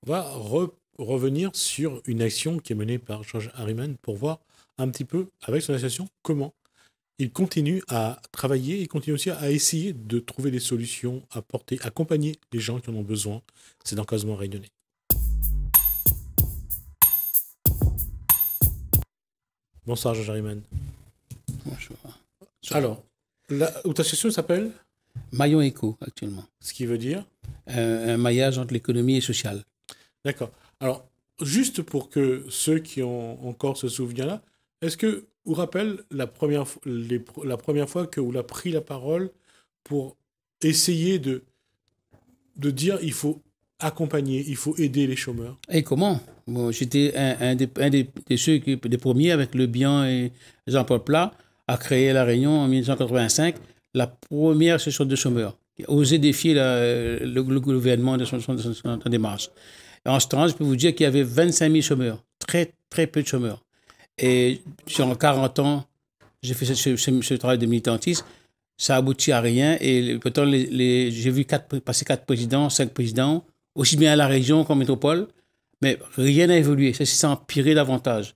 On va revenir sur une action qui est menée par George Harriman pour voir un petit peu, avec son association, comment il continue à travailler, il continue aussi à essayer de trouver des solutions, à porter, accompagner les gens qui en ont besoin. C'est dans Causement Réunionnais. Bonsoir George Harriman. Bonjour. Alors, ta association s'appelle Maillon Éco, actuellement. Ce qui veut dire Un maillage entre l'économie et social. D'accord. Alors, juste pour que ceux qui ont encore ce souvenir-là, est-ce que vous rappelez la première fois que vous avez pris la parole pour essayer de dire il faut accompagner, il faut aider les chômeurs? Et comment? Bon, j'étais un des premiers avec Le Bihan et Jean-Paul Plat à créer à La Réunion en 1985 la première association de chômeurs qui a osé défier le gouvernement de son démarche. Et en ce temps, je peux vous dire qu'il y avait 25 000 chômeurs, très, très peu de chômeurs. Et sur 40 ans, j'ai fait ce travail de militantisme. Ça aboutit à rien. Et pourtant, j'ai vu passer 4 présidents, 5 présidents, aussi bien à la région qu'en métropole. Mais rien n'a évolué. Ça s'est empiré davantage.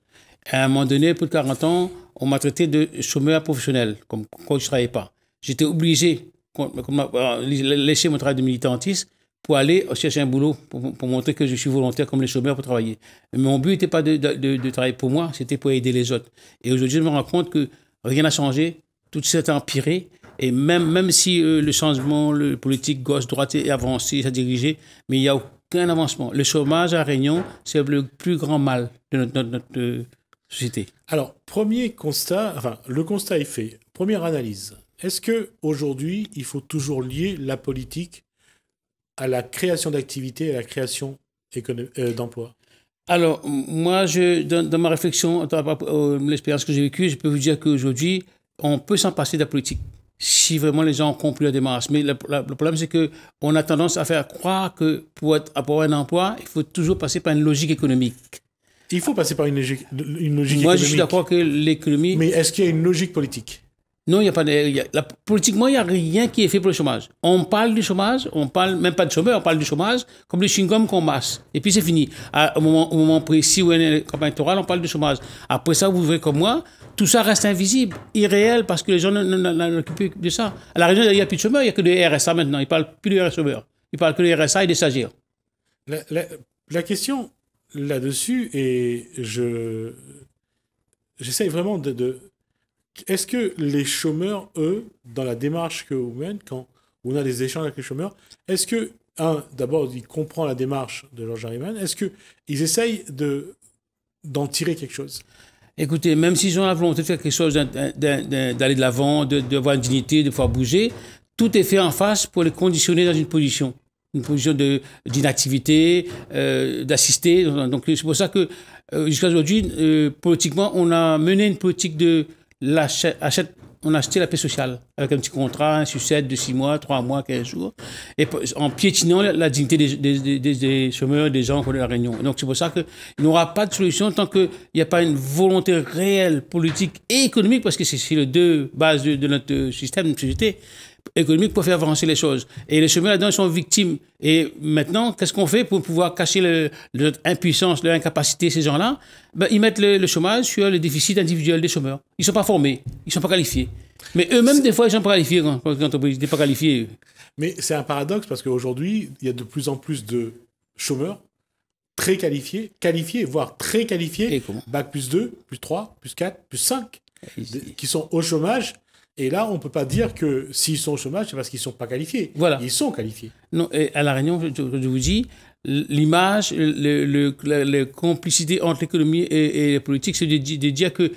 À un moment donné, plus de 40 ans, on m'a traité de chômeur professionnel, comme quoi je ne travaillais pas. J'étais obligé de laisser mon travail de militantisme pour aller chercher un boulot, pour montrer que je suis volontaire comme les chômeurs pour travailler. Mais mon but n'était pas de travailler pour moi, c'était pour aider les autres. Et aujourd'hui, je me rends compte que rien n'a changé, tout s'est empiré. Et même si le changement le politique gauche-droite est avancé, ça dirigé, mais il n'y a aucun avancement. Le chômage à Réunion, c'est le plus grand mal de notre société. Alors, premier constat, enfin, le constat est fait. Première analyse. Est-ce qu'aujourd'hui, il faut toujours lier la politique à la création d'activités et à la création d'emplois? Alors, moi, dans ma réflexion, dans l'expérience que j'ai vécue, je peux vous dire qu'aujourd'hui, on peut s'en passer de la politique si vraiment les gens ont compris la démarche. Mais le problème, c'est qu'on a tendance à faire croire que pour avoir un emploi, il faut toujours passer par une logique économique. Il faut passer par une logique économique. Moi, je suis d'accord que l'économie... Mais est-ce qu'il y a une logique politique? Non, il n'y a pas de... Politiquement, il n'y a rien qui est fait pour le chômage. On parle du chômage, on parle même pas de chômeur, on parle du chômage comme le chewing-gum qu'on masse. Et puis c'est fini. Au moment précis où il y a une campagne électorale, on parle du chômage. Après ça, vous verrez comme moi, tout ça reste invisible, irréel, parce que les gens n'ont plus de ça. À la région, il n'y a plus de chômeurs, il n'y a que des RSA maintenant. Ils ne parlent plus de chômeurs. Ils parlent que des RSA et des stagiaires. La question là-dessus, et j'essaye vraiment de... Est-ce que les chômeurs, eux, dans la démarche que vous menez, quand on a des échanges avec les chômeurs, est-ce que, d'abord, ils comprennent la démarche de George Harriman, est-ce qu'ils essayent d'en tirer quelque chose? Écoutez, même s'ils ont la volonté de faire quelque chose, d'aller de l'avant, d'avoir une dignité, de pouvoir bouger, tout est fait en face pour les conditionner dans une position d'inactivité, d'assister. Donc, c'est pour ça que, jusqu'à aujourd'hui, politiquement, on a mené une politique de on a acheté la paix sociale avec un petit contrat, un sucette de 6 mois, 3 mois, 15 jours, et en piétinant la dignité des chômeurs, des gens de la Réunion. Donc c'est pour ça qu'il n'y aura pas de solution tant qu'il n'y a pas une volonté réelle, politique et économique, parce que c'est les deux bases de notre système de société économique pour faire avancer les choses. Et les chômeurs là-dedans sont victimes. Et maintenant, qu'est-ce qu'on fait pour pouvoir cacher leur impuissance, leur incapacité, ces gens-là? Ben, ils mettent le chômage sur le déficit individuel des chômeurs. Ils ne sont pas formés, ils ne sont pas qualifiés. Mais eux-mêmes, des fois, ils sont pas qualifiés quand l'entreprise n'est pas qualifiée. Mais c'est un paradoxe parce qu'aujourd'hui, il y a de plus en plus de chômeurs très qualifiés, voire très qualifiés, bac plus 2, plus 3, plus 4, plus 5, qui sont au chômage. Et là, on ne peut pas dire que s'ils sont au chômage, c'est parce qu'ils ne sont pas qualifiés. Voilà. Ils sont qualifiés. Non, et à La Réunion, je vous dis, l'image, la complicité entre l'économie et la politique, c'est de dire que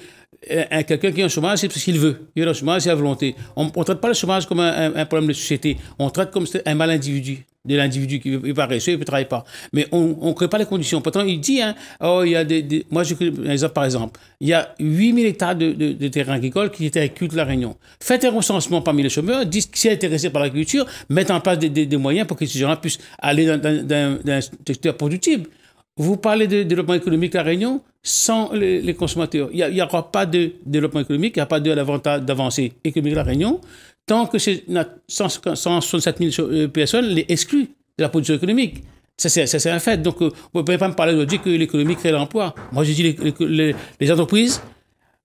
quelqu'un qui est en chômage, c'est parce qu'il veut. Il est en chômage, c'est la volonté. On ne traite pas le chômage comme un problème de société. On traite comme un mal individu. De l'individu qui est paresseux, il ne travaille pas. Mais on ne crée pas les conditions. Pourtant, il dit, il y a moi, je connais un exemple, par exemple. Il y a 8000 hectares de terrain agricole qui étaient agricultés de La Réunion. Faites un recensement parmi les chômeurs, dites qui est intéressé par l'agriculture, mettez en place des moyens pour que ces gens-là puissent aller dans un secteur productif. Vous parlez de développement économique à La Réunion sans les consommateurs. Il n'y aura pas de développement économique, il n'y a pas d'avancée économique à La Réunion tant que 167 000 personnes les excluent de la production économique. Ça, c'est un fait. Donc, vous ne pouvez pas me parler aujourd'hui que l'économie crée l'emploi. Moi, je dis que les entreprises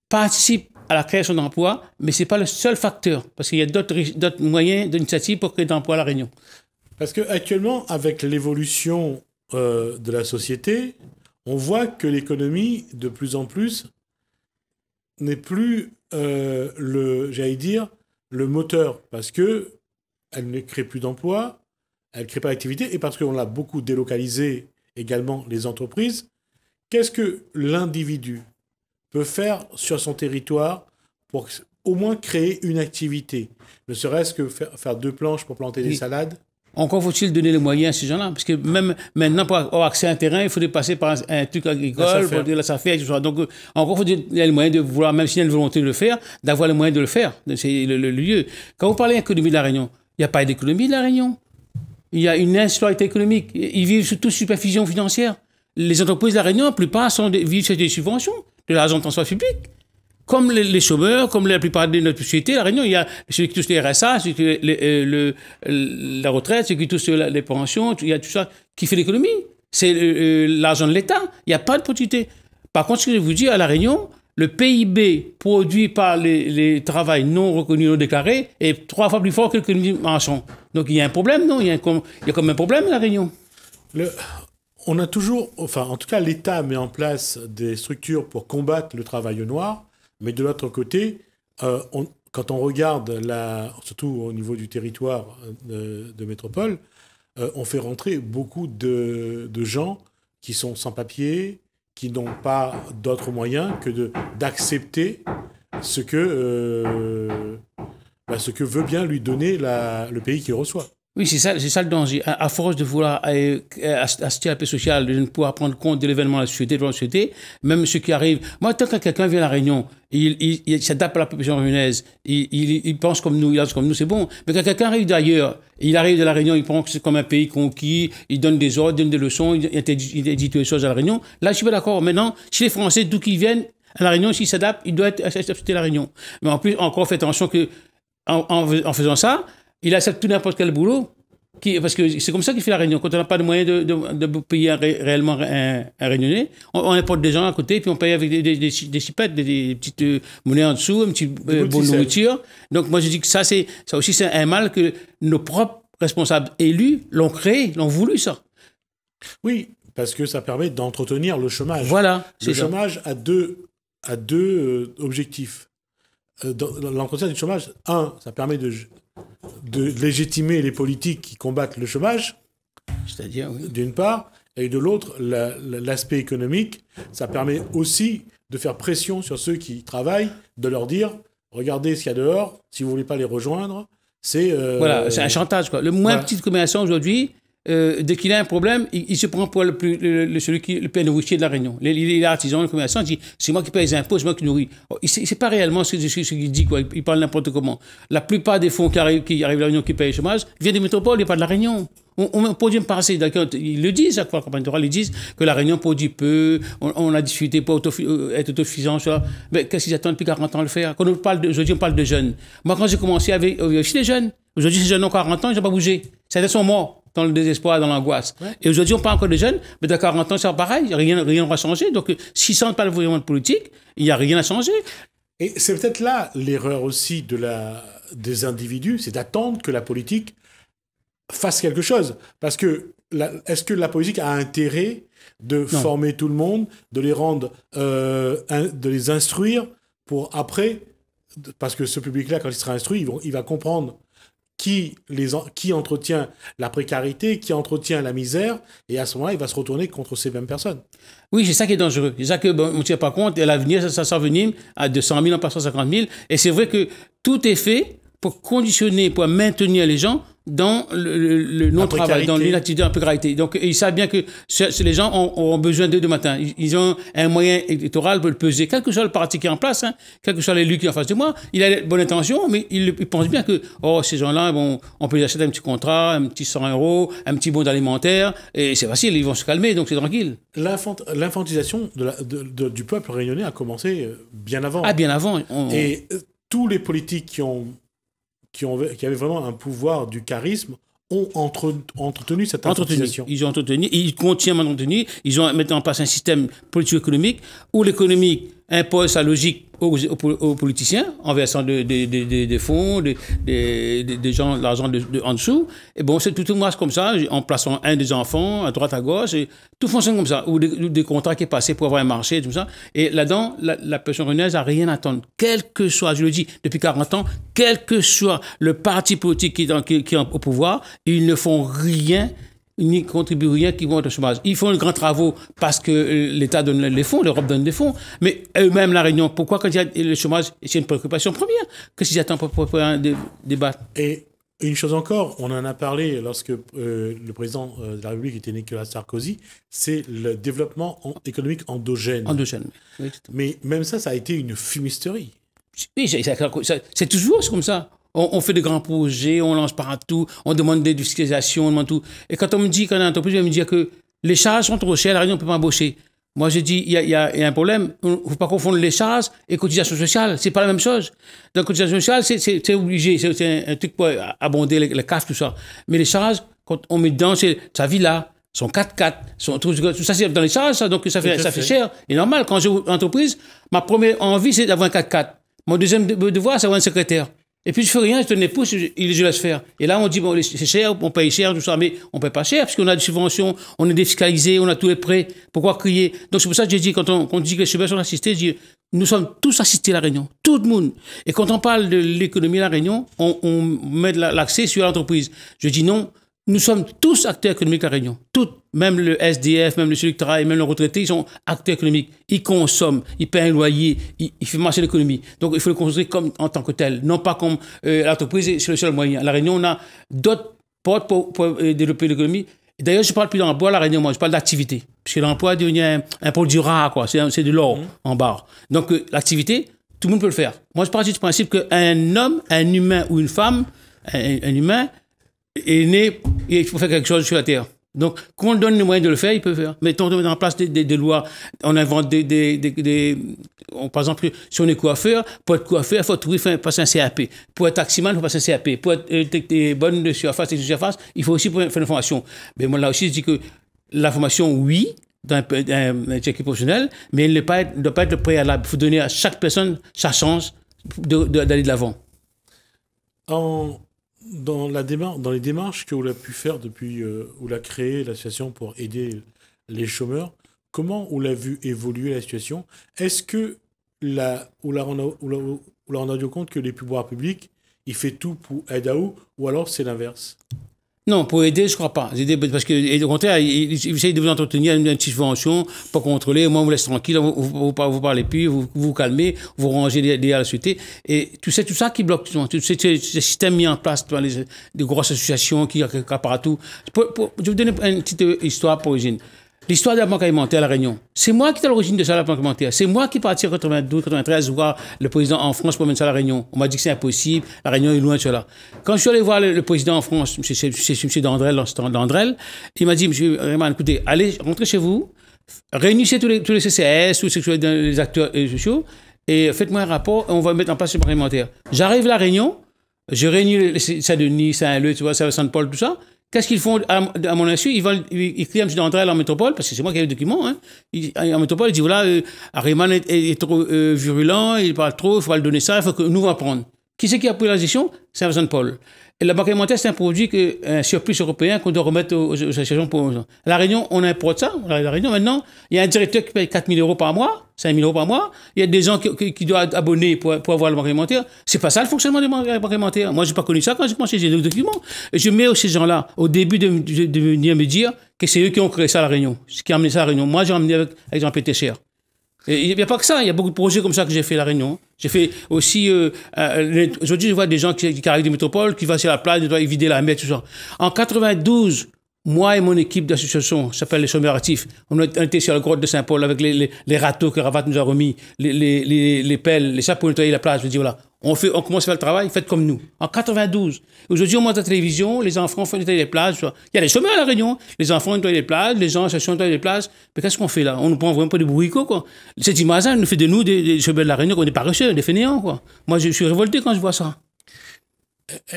participent à la création d'emplois, mais ce n'est pas le seul facteur, parce qu'il y a d'autres moyens d'initiative pour créer d'emplois à La Réunion. Parce qu'actuellement, avec l'évolution de la société, on voit que l'économie, de plus en plus, n'est plus, j'allais dire, le moteur, parce qu'elle ne crée plus d'emplois, elle ne crée pas d'activité, et parce qu'on a beaucoup délocalisé également les entreprises. Qu'est-ce que l'individu peut faire sur son territoire pour au moins créer une activité, ne serait-ce que faire 2 planches pour planter des salades? Encore faut-il donner les moyens à ces gens-là, parce que même maintenant, pour avoir accès à un terrain, il faudrait passer par un truc agricole, pour dire la SAFER, etc. Donc, encore faut-il les moyens de vouloir, même s'il y a une volonté de le faire, d'avoir les moyens de le faire. C'est le lieu. Quand vous parlez d'économie de La Réunion, il n'y a pas d'économie de La Réunion. Il y a une instabilité économique. Ils vivent sous toute supervision financière. Les entreprises de La Réunion, la plupart vivent sur des subventions, de l'argent de transport public. Comme les chômeurs, comme la plupart de notre société, La Réunion, il y a ceux qui touchent les RSA, ceux qui la retraite, ceux qui touchent les pensions, il y a tout ça qui fait l'économie. C'est l'argent de l'État. Il n'y a pas de productivité. Par contre, ce que je vous dis, à La Réunion, le PIB produit par les travails non reconnus, non déclarés, est 3 fois plus fort que l'économie marchande. Donc il y a un problème, non? Il y a comme un problème à La Réunion. On a toujours, enfin, en tout cas, l'État met en place des structures pour combattre le travail noir. Mais de l'autre côté, quand on regarde, surtout au niveau du territoire de métropole, on fait rentrer beaucoup de gens qui sont sans papier, qui n'ont pas d'autres moyens que d'accepter ce que veut bien lui donner le pays qu'il reçoit. Oui, c'est ça le danger. À force de vouloir assister à la paix sociale, de ne pouvoir prendre compte de l'événement de la société, même ceux qui arrivent. Moi, tant que quelqu'un vient à La Réunion, il s'adapte à la population réunionnaise, il pense comme nous, il pense comme nous, c'est bon. Mais quand quelqu'un arrive d'ailleurs, il arrive de La Réunion, il pense que c'est comme un pays conquis, il donne des ordres, il donne des leçons, il dit toutes les choses à La Réunion. Là, je suis pas d'accord. Maintenant, si les Français, d'où qu'ils viennent, à La Réunion, s'ils s'adaptent, ils doivent accepter La Réunion. Mais en plus, encore, faites attention que en faisant ça, il accepte tout n'importe quel boulot, parce que c'est comme ça qu'il fait La Réunion. Quand on n'a pas de moyens de payer réellement un Réunionnais, on importe des gens à côté, puis on paye avec des chipettes, des petites monnaies en dessous, un petit bon nourriture. Donc moi je dis que ça aussi c'est un mal que nos propres responsables élus l'ont créé, l'ont voulu ça. Oui, parce que ça permet d'entretenir le chômage. Voilà. Le chômage a deux objectifs. L'entretien du chômage, ça permet de légitimer les politiques qui combattent le chômage, c'est-à-dire, oui, d'une part, et de l'autre, l'aspect économique, ça permet aussi de faire pression sur ceux qui travaillent, de leur dire, regardez ce qu'il y a dehors, si vous ne voulez pas les rejoindre, c'est... Voilà, c'est un chantage, quoi. Le moins petit commerçant aujourd'hui, dès qu'il a un problème, il se prend pour celui qui le paie nourricier de La Réunion. Il est artisan, le commerçant, il dit c'est moi qui paye les impôts, c'est moi qui nourris. C'est pas réellement ce qu'il dit, quoi. Il parle n'importe comment. La plupart des fonds qui arrivent à La Réunion qui payent le chômage viennent des métropoles, il n'y a pas de La Réunion. On produit pas assez. Ils le disent chaque fois, la campagne électorale, ils disent que La Réunion produit peu, on a discuté pour être autosuffisant. Mais qu'est-ce qu'ils attendent depuis 40 ans à le faire? Quand aujourd'hui, on parle de jeunes. Moi, quand j'ai commencé avec aussi les jeunes, aujourd'hui, ces jeunes ont 40 ans, ils n'ont pas bougé. Certains sont morts dans le désespoir, dans l'angoisse. Ouais. Et aujourd'hui, on parle encore de jeunes, mais dans 40 ans, c'est pareil, rien ne va changer. Donc, s'ils ne sentent pas le mouvement politique, il n'y a rien à changer. Et c'est peut-être là l'erreur aussi des individus, c'est d'attendre que la politique fasse quelque chose. Parce que, est-ce que la politique a intérêt de former tout le monde, de les rendre, de les instruire pour après, parce que ce public-là, quand il sera instruit, il va comprendre qui entretient la précarité, qui entretient la misère, et à ce moment-là, il va se retourner contre ces mêmes personnes. Oui, c'est ça qui est dangereux. C'est ça qu'on ne tient pas compte. Et à l'avenir, ça s'envenime à 200 000, en passant à 50 000. Et c'est vrai que tout est fait pour conditionner, pour maintenir les gens dans le non-travail, dans l'inactivité, la précarité. Donc, ils savent bien que les gens ont besoin d'eux de matin. Ils ont un moyen électoral pour le peser. Quel que soit le parti qui est en place, quel que soit l'élu qui est en face de moi, il a de bonnes intentions, mais il pense bien que ces gens-là, bon, on peut les acheter un petit contrat, un petit 100 €, un petit bon alimentaire, et c'est facile, ils vont se calmer, donc c'est tranquille. L'infantilisation du peuple réunionnais a commencé bien avant. Ah, bien avant. Et tous les politiques qui avaient vraiment un pouvoir du charisme ont entretenu cette informatisation. Ils ont entretenu, ils continuent à entretenir. Ils ont mis en place un système politico-économique où l'économie impose sa logique aux politiciens en versant des fonds, des gens, l'argent en dessous. Et bon, c'est tout marche comme ça, en plaçant un des enfants à droite, à gauche, et tout fonctionne comme ça. Ou des contrats qui est passé pour avoir un marché, tout ça. Et là-dedans, la personne renaise n'a rien à attendre. Quel que soit, je le dis depuis 40 ans, quel que soit le parti politique qui est au pouvoir, ils ne font rien, ni contribuent rien qui vont au chômage. Ils font de grands travaux parce que l'État donne les fonds, l'Europe donne des fonds, mais eux-mêmes, la Réunion, pourquoi quand il y a le chômage, c'est une préoccupation première? Qu'est-ce qu'ils attendent pour un débat? Et une chose encore, on en a parlé lorsque le président de la République était Nicolas Sarkozy, c'est le développement économique endogène. Endogène, oui. Mais même ça a été une fumisterie. Oui, c'est toujours comme ça. On fait de grands projets, on lance partout, on demande des fiscalisations, on demande tout. Et quand on me dit, quand une entreprise me dit que les charges sont trop chères, la Réunion ne peut pas embaucher. Moi, je dis, il y a un problème. Il ne faut pas confondre les charges et cotisations sociales. C'est pas la même chose. Donc, cotisation sociale, c'est obligé. C'est un truc pour abonder les CAF, tout ça. Mais les charges, quand on met dedans, c'est sa villa, son 4x4, tout ça, c'est dans les charges, ça. Donc, ça fait cher. Et normal, quand j'ai une entreprise, ma première envie, c'est d'avoir un 4x4. Mon deuxième devoir, c'est d'avoir un secrétaire. Et puis, je fais rien, je te l'épouse, je laisse faire. Et là, on dit, bon, c'est cher, on paye cher, tout ça, mais on paye pas cher, parce qu'on a des subventions, on est défiscalisé, on a tous les prêts. Pourquoi crier? Donc, c'est pour ça que j'ai dit, quand on dit que les subventions sont assistées, je dis, nous sommes tous assistés à la Réunion, tout le monde. Et quand on parle de l'économie de la Réunion, on met l'accès sur l'entreprise. Je dis non, nous sommes tous acteurs économiques à la Réunion. Tous, même le SDF, même celui qui travaille, même les retraités, ils sont acteurs économiques. Ils consomment, ils paient un loyer, ils font marcher l'économie. Donc, il faut le construire comme en tant que tel, non pas comme l'entreprise, c'est le seul moyen. À la Réunion, on a d'autres portes pour développer l'économie. D'ailleurs, je ne parle plus d'emploi à la Réunion, moi, je parle d'activité. Parce que l'emploi devient un produit rare, quoi. C'est de l'or en barre. Donc, l'activité, tout le monde peut le faire. Moi, je pars du principe qu'un homme, un humain ou une femme, un humain, est né, il faut faire quelque chose sur la Terre. Donc, quand on donne les moyens de le faire, il peut le faire. Mettons, on met en place des lois, on invente par exemple, si on est coiffeur, pour être coiffeur, il faut passer un CAP. Pour être taximan, il faut passer un CAP. Pour être bonne de surface, il faut aussi faire une formation. Mais moi, là aussi, je dis que la formation, oui, dans un équipe professionnel, mais elle ne doit pas être le préalable. Il faut donner à chaque personne sa chance d'aller de l'avant. Dans les démarches que vous avez pu faire depuis où l'a créé l'association pour aider les chômeurs, comment vous l'avez vu évoluer la situation? Est-ce que on a rendu compte que les pouvoirs publics, ils font tout pour aider ou alors c'est l'inverse? Non, pour aider, je ne crois pas. Parce que, au contraire, ils essayent de vous entretenir une petite subvention, pas contrôler, au moins vous laisse tranquille, vous parlez plus, vous calmez, vous rangez derrière la société. Et tout ça qui bloque, tous ces systèmes mis en place dans les grosses associations qui accaparent tout. Je vais vous donner une petite histoire pour origine. L'histoire de la banque alimentaire à La Réunion. C'est moi qui suis à l'origine de ça, la banque alimentaire. C'est moi qui est parti en 92, 93 voir le président en France pour mettre ça à La Réunion. On m'a dit que c'est impossible. La Réunion est loin de cela. Quand je suis allé voir le président en France, c'est M. Dandrel, il m'a dit, M. Raymond, écoutez, allez, rentrez chez vous, réunissez tous les CCS, tous les acteurs sociaux, et faites-moi un rapport, et on va mettre en place le banque alimentaire. J'arrive à La Réunion, je réunis Saint-Denis, Saint-Leu, tu vois, Saint-Paul, tout ça. Qu'est-ce qu'ils font à mon insu? Ils crient à M. Dandrel en métropole, parce que c'est moi qui ai le document. Hein. En métropole, il dit voilà, Ariman est trop virulent, il parle trop, il faut pas le donner ça, il faut que nous on va prendre. Qui c'est qui a pris la gestion? C'est Saint-Paul. Et la banque alimentaire, c'est un produit, un surplus européen qu'on doit remettre aux associations pour. À La Réunion, on importe ça. À La Réunion, maintenant, il y a un directeur qui paye 4 000 euros par mois, 5 000 euros par mois. Il y a des gens qui doivent abonner pour avoir le banque alimentaire. C'est pas ça le fonctionnement des banques alimentaires. Moi, j'ai pas connu ça quand j'ai commencé ces documents. Et je mets ces gens-là, au début de venir me dire que c'est eux qui ont créé ça à La Réunion. Ce qui a amené ça à La Réunion. Moi, j'ai emmené avec Jean-Pierre Técher. Il n'y a pas que ça, il y a beaucoup de projets comme ça que j'ai fait à La Réunion. J'ai fait aussi, aujourd'hui je vois des gens qui arrivent de métropole, qui vont sur la plage, ils doivent vider la mer, tout ça. En 92, moi et mon équipe d'association, ça s'appelle les chômeurs actifs, on était sur la grotte de Saint-Paul avec les râteaux que Ravat nous a remis, les pelles, les sacs pour nettoyer la plage. Je dis voilà, on commence à faire le travail, faites comme nous. En 92. Aujourd'hui, on monte à la télévision, les enfants font nettoyer les plages. Il y a des chômeurs à La Réunion. Les enfants nettoient les plages, les gens nettoient les plages. Mais qu'est-ce qu'on fait là? On ne prend vraiment pas des bourricots, quoi. Cette image-là nous fait de nous des chômeurs de La Réunion qu'on est paresseux, des fainéants, quoi. Moi, je suis révolté quand je vois ça.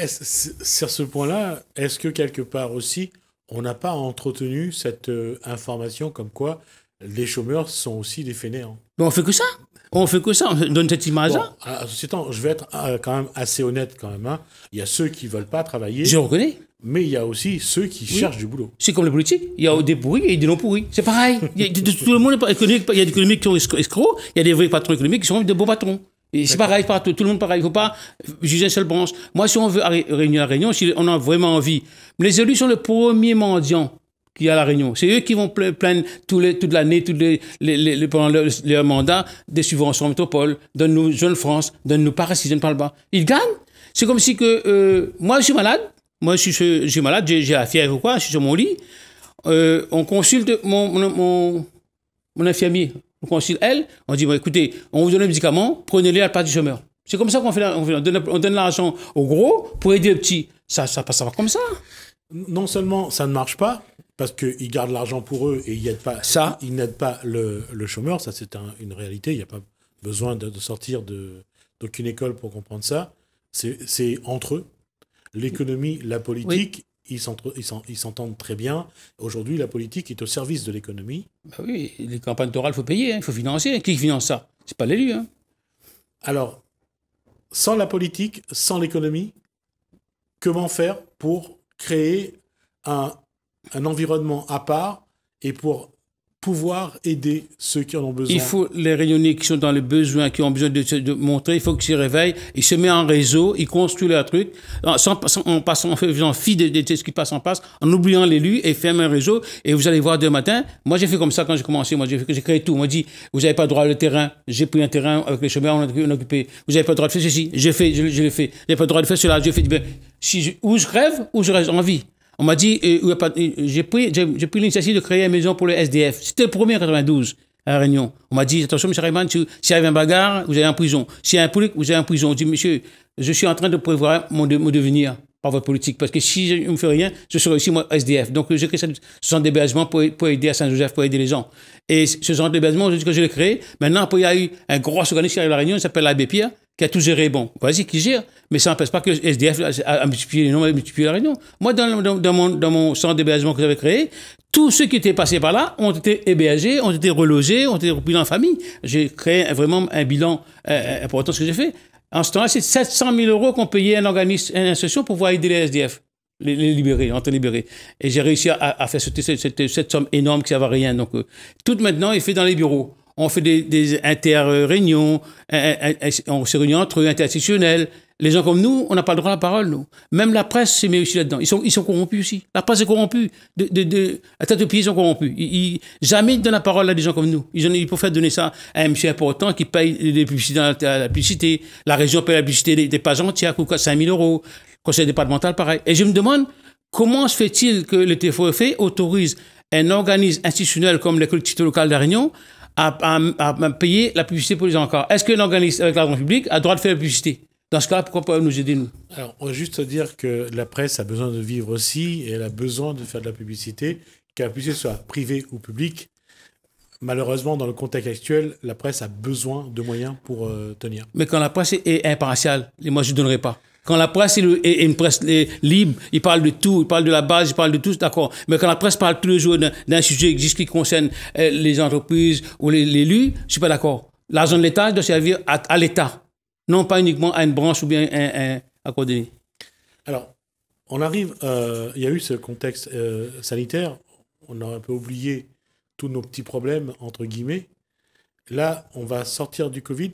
Sur ce point-là, est-ce que quelque part aussi, on n'a pas entretenu cette information comme quoi les chômeurs sont aussi des fainéants? Mais on fait que ça. On fait que ça. On donne cette Bon, image-là. ceci étant, je vais être quand même assez honnête quand même, hein. Il y a ceux qui veulent pas travailler, Je reconnais. mais il y a aussi ceux qui cherchent du boulot. C'est comme les politiques. Il y a des pourris et des non pourris. C'est pareil. Tout le monde est pas économique. Il y a des économiques qui sont escrocs. Il y a des vrais patrons économiques qui sont de beaux patrons. Et c'est pareil partout. Tout le monde pareil. Il ne faut pas juger une seule branche. Moi, si on veut réunir la Réunion, si on a vraiment envie. Les élus sont le premier mendiant qu'il y a à la Réunion. C'est eux qui vont plaindre toute l'année, pendant leur mandat, des subventions en métropole. Donne-nous Jeune France, donne-nous Paris, je ne parle pas. Ils gagnent. C'est comme si que moi, je suis malade. Moi, je suis malade, j'ai la fièvre ou quoi, je suis sur mon lit. On consulte mon infirmier. On consulte elle. On dit, bon, écoutez, on vous donne un médicament, prenez-les à la part du chômeur. C'est comme ça qu'on fait. On donne l'argent aux gros pour aider les petits. Ça passe pas comme ça. Non seulement ça ne marche pas, parce qu'ils gardent l'argent pour eux et ils n'aident pas le chômeur, ça c'est une réalité, il n'y a pas besoin de sortir d'aucune école pour comprendre ça. C'est entre eux. L'économie, la politique, ils s'entendent très bien. Aujourd'hui, la politique est au service de l'économie. Ben oui, les campagnes électorales, il faut payer, il faut financer. Qui finance ça? C'est pas l'élu. Hein. Alors, sans la politique, sans l'économie, comment faire pour créer un environnement à part et pour pouvoir aider ceux qui en ont besoin? Il faut les Réunionnais qui sont dans les besoins, qui ont besoin de montrer, il faut qu'ils se réveillent, ils se mettent en réseau, ils construisent leur truc, en faisant fi de ce qui passe en passe, en oubliant l'élu et ferment un réseau. Et vous allez voir demain matin, moi j'ai fait comme ça quand j'ai commencé, moi j'ai créé tout. Moi j'ai dit, vous n'avez pas le droit au terrain, j'ai pris un terrain avec les chômeurs, on a occupé. Vous n'avez pas le droit de faire ceci, je l'ai fait. Vous n'avez pas le droit de faire cela, j'ai fait. Ben, ou je crève, ou je reste en vie. On m'a dit, j'ai pris l'initiative de créer une maison pour les SDF. C'était le premier en 92 à La Réunion. On m'a dit, attention, M. Rayman, s'il y a un bagarre, vous allez en prison. S'il y a un politique, vous allez en prison. On dit, monsieur, je suis en train de prévoir mon devenir par votre politique. Parce que si je ne me fais rien, je serai aussi moi SDF. Donc, j'ai créé ce centre d'hébergement pour aider à Saint-Joseph, pour aider les gens. Et ce centre d'hébergement, aujourd'hui, que je l'ai créé, maintenant, après, il y a eu un gros organisme qui arrive à La Réunion, il s'appelle l'Abbé Pierre, qui a tout géré. Bon, vas-y, qui gère. Mais ça n'empêche pas que le SDF a multiplié les noms, a multiplié la Réunion. Moi, dans mon centre d'hébergement que j'avais créé, tous ceux qui étaient passés par là ont été hébergés, ont été relogés, ont été repris en famille. J'ai créé vraiment un bilan important ce que j'ai fait. En ce temps-là, c'est 700 000 € qu'on payait un organisme, une association pour pouvoir aider les SDF, les libérer, en libérer. Et j'ai réussi à faire cette somme énorme qui ne servait à rien. Donc, tout maintenant est fait dans les bureaux. On fait des inter-réunions, on se réunit entre eux, interinstitutionnels. Les gens comme nous, on n'a pas le droit à la parole, nous. Même la presse s'est mis aussi là-dedans. Ils sont corrompus aussi. La presse est corrompue. À tête de pied, ils sont corrompus. Jamais ils donnent la parole à des gens comme nous. Ils préfèrent donner ça à un monsieur important qui paye les publicités à la publicité. La région paye la publicité des pages entières, coûte 5 000 €. Conseil départemental, pareil. Et je me demande, comment se fait-il que le TFOF autorise un organisme institutionnel comme les collectivités locales de La Réunion à payer la publicité pour les gens encore? Est-ce qu'un organisme avec l'argent public a le droit de faire la publicité? Dans ce cas-là, pourquoi pas nous aider, nous? Alors, on va juste dire que la presse a besoin de vivre aussi et elle a besoin de faire de la publicité, que la publicité soit privée ou publique. Malheureusement, dans le contexte actuel, la presse a besoin de moyens pour tenir. Mais quand la presse est impartiale, moi, je ne donnerai pas. Quand la presse est une presse libre, il parle de tout, il parle de la base, il parle de tout, d'accord. Mais quand la presse parle tous les jours d'un sujet qui concerne les entreprises ou l'élus, je ne suis pas d'accord. L'argent de l'État doit servir à l'État, non pas uniquement à une branche ou bien à coordonner. Alors, on arrive, il y a eu ce contexte sanitaire, on a un peu oublié tous nos petits problèmes, entre guillemets. Là, on va sortir du Covid.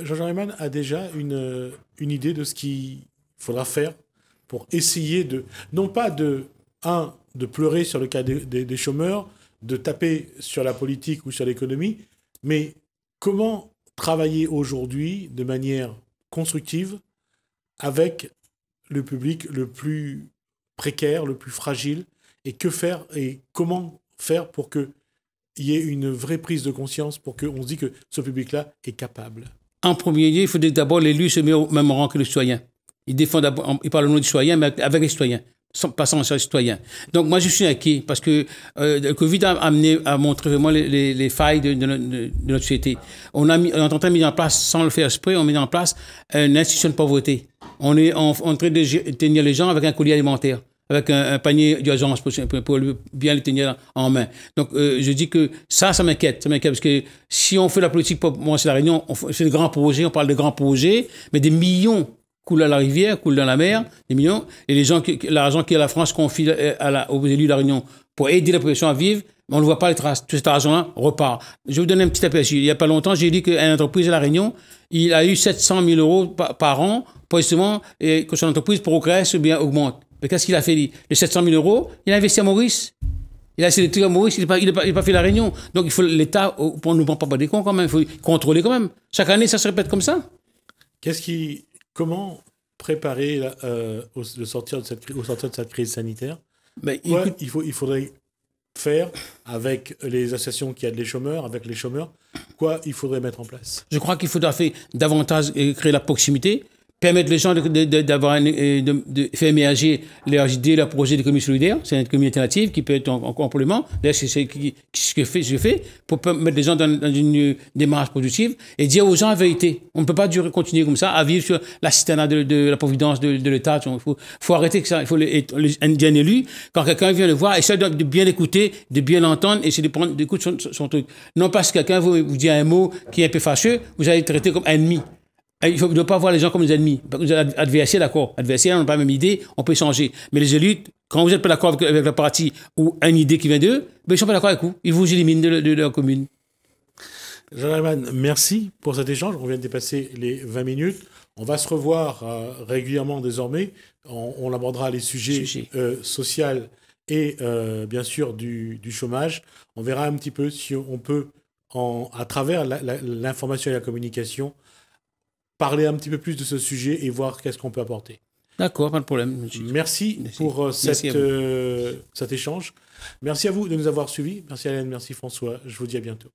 Jean-Jean Rayman a déjà une idée de ce qu'il faudra faire pour essayer de, non pas de pleurer sur le cas des chômeurs, de taper sur la politique ou sur l'économie, mais comment travailler aujourd'hui de manière constructive avec le public le plus précaire, le plus fragile, et que faire et comment faire pour qu'il y ait une vraie prise de conscience, pour qu'on se dise que ce public-là est capable. En premier lieu, il faut que l'élu se mette au même rang que le citoyen. Il parle au nom du citoyen, mais avec les citoyens, pas sans les citoyens. Donc, moi, je suis inquiet parce que le Covid a montré vraiment les failles de notre société. On est en train de mettre en place, sans le faire exprès, on met en place une institution de pauvreté. on est en train de tenir les gens avec un collier alimentaire, avec un panier d'urgence pour bien les tenir en main. Donc, je dis que ça m'inquiète. Ça m'inquiète parce que si on fait la politique pour commencer la Réunion, c'est de grands projets, on parle de grands projets, mais des millions coulent à la rivière, coulent dans la mer, des millions, et l'argent que la France confie aux élus de la Réunion pour aider la population à vivre, on ne voit pas les traces. Tout cet argent-là repart. Je vais vous donner un petit aperçu. Il n'y a pas longtemps, j'ai dit qu'une entreprise à La Réunion, il a eu 700 000 euros par an pour justement que son entreprise progresse ou bien augmente. Mais qu'est-ce qu'il a fait, lui? Les 700 000 euros, il a investi à Maurice. Il a essayé de tirer à Maurice, il n'a pas fait La Réunion. Donc, il faut l'État, on ne prend pas des cons quand même, il faut contrôler quand même. Chaque année, ça se répète comme ça. Comment préparer au sortir de cette crise sanitaire? Mais, il faudrait faire avec les associations qui aident les chômeurs, avec les chômeurs, quoi il faudrait mettre en place? Je crois qu'il faudra faire davantage créer la proximité, permettre les gens de faire émerger leurs idées, leurs projets d'économie solidaire. C'est une économie alternative qui peut être en complément. D'ailleurs, c'est ce que je fais pour mettre les gens dans une démarche productive et dire aux gens la vérité. On ne peut pas continuer comme ça à vivre sur l'assistanat de la providence de l'État. Il faut arrêter que ça. Il faut être bien élu. Quand quelqu'un vient le voir, essayer de bien l'écouter, de bien l'entendre, essayer de prendre d'écouter son truc. Non parce que quelqu'un vous dit un mot qui est un peu fâcheux, vous allez le traiter comme ennemi. Il ne faut pas voir les gens comme des ennemis. Vous êtes adversaires, d'accord. Adversaires, on n'a pas la même idée, on peut changer. Mais les élus, quand vous n'êtes pas d'accord avec la partie ou une idée qui vient d'eux, ben, ils ne sont pas d'accord avec vous. Ils vous éliminent de leur commune. Jean Herman, merci pour cet échange. On vient de dépasser les 20 minutes. On va se revoir régulièrement désormais. On abordera les sujets sociaux et bien sûr du chômage. On verra un petit peu si on peut, à travers l'information et la communication, parler un petit peu plus de ce sujet et voir qu'est-ce qu'on peut apporter. D'accord, pas de problème. Merci pour cet échange. Merci à vous de nous avoir suivis. Merci Alain, merci François. Je vous dis à bientôt.